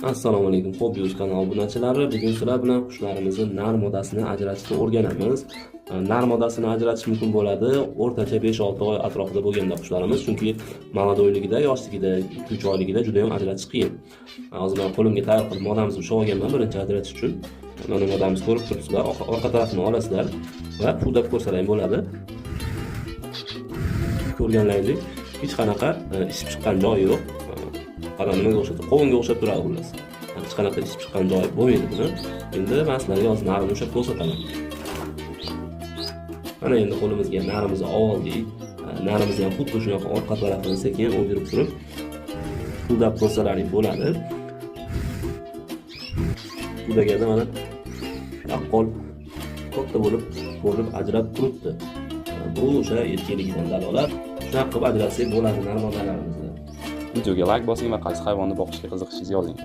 Assalomu alaykum Hobby.uz kanali obunachilari. Bugun sizlar bilan qushlarimizni nar modasini ajratishni o'rganamiz. Nar modasini ajratish mumkin bo'ladi o'rtacha 5-6 oy atrofida bo'lganda qushlarimiz, chunki maladoyligida, yoshligida, 2-3 oyligida juda ham ajratish qiyin. Hozir men qo'limga tayyor qilib modamizni ushlab olganman birinchi ajratish uchun. Mana modamiz ko'rib turibsizlar, orqa tarafini olasizlar va pudab ko'rsalar ham bo'ladi. Ko'rganlaringizdek, hech qanaqa ishib chiqqan joyi yo'q. Qarang, nimaga o'xshaydi? Qovunga o'xshab turadi xullas. Hech qanaqa ishib chiqqan joyi bo'lmaydi buni. Endi men sizlarga hozir narini ushlab ko'rsataman. Mana endi qo'limizga narimizni oldik. Narimizni ham xuddi shunaqa orqa tarafini sekin o'girib turib pudab ko'rsalaring bo'ladi. Pudaganda mana yaqqol katta bo'lib ko'rinib ajrab turibdi. Bu o'sha erkakligidan dalolat. Shunaqa qilib ajratsak bo'ladi nar modalarimizni. Videoga like bosing va qaysi hayvonni boqishga qiziqishingizni yozing.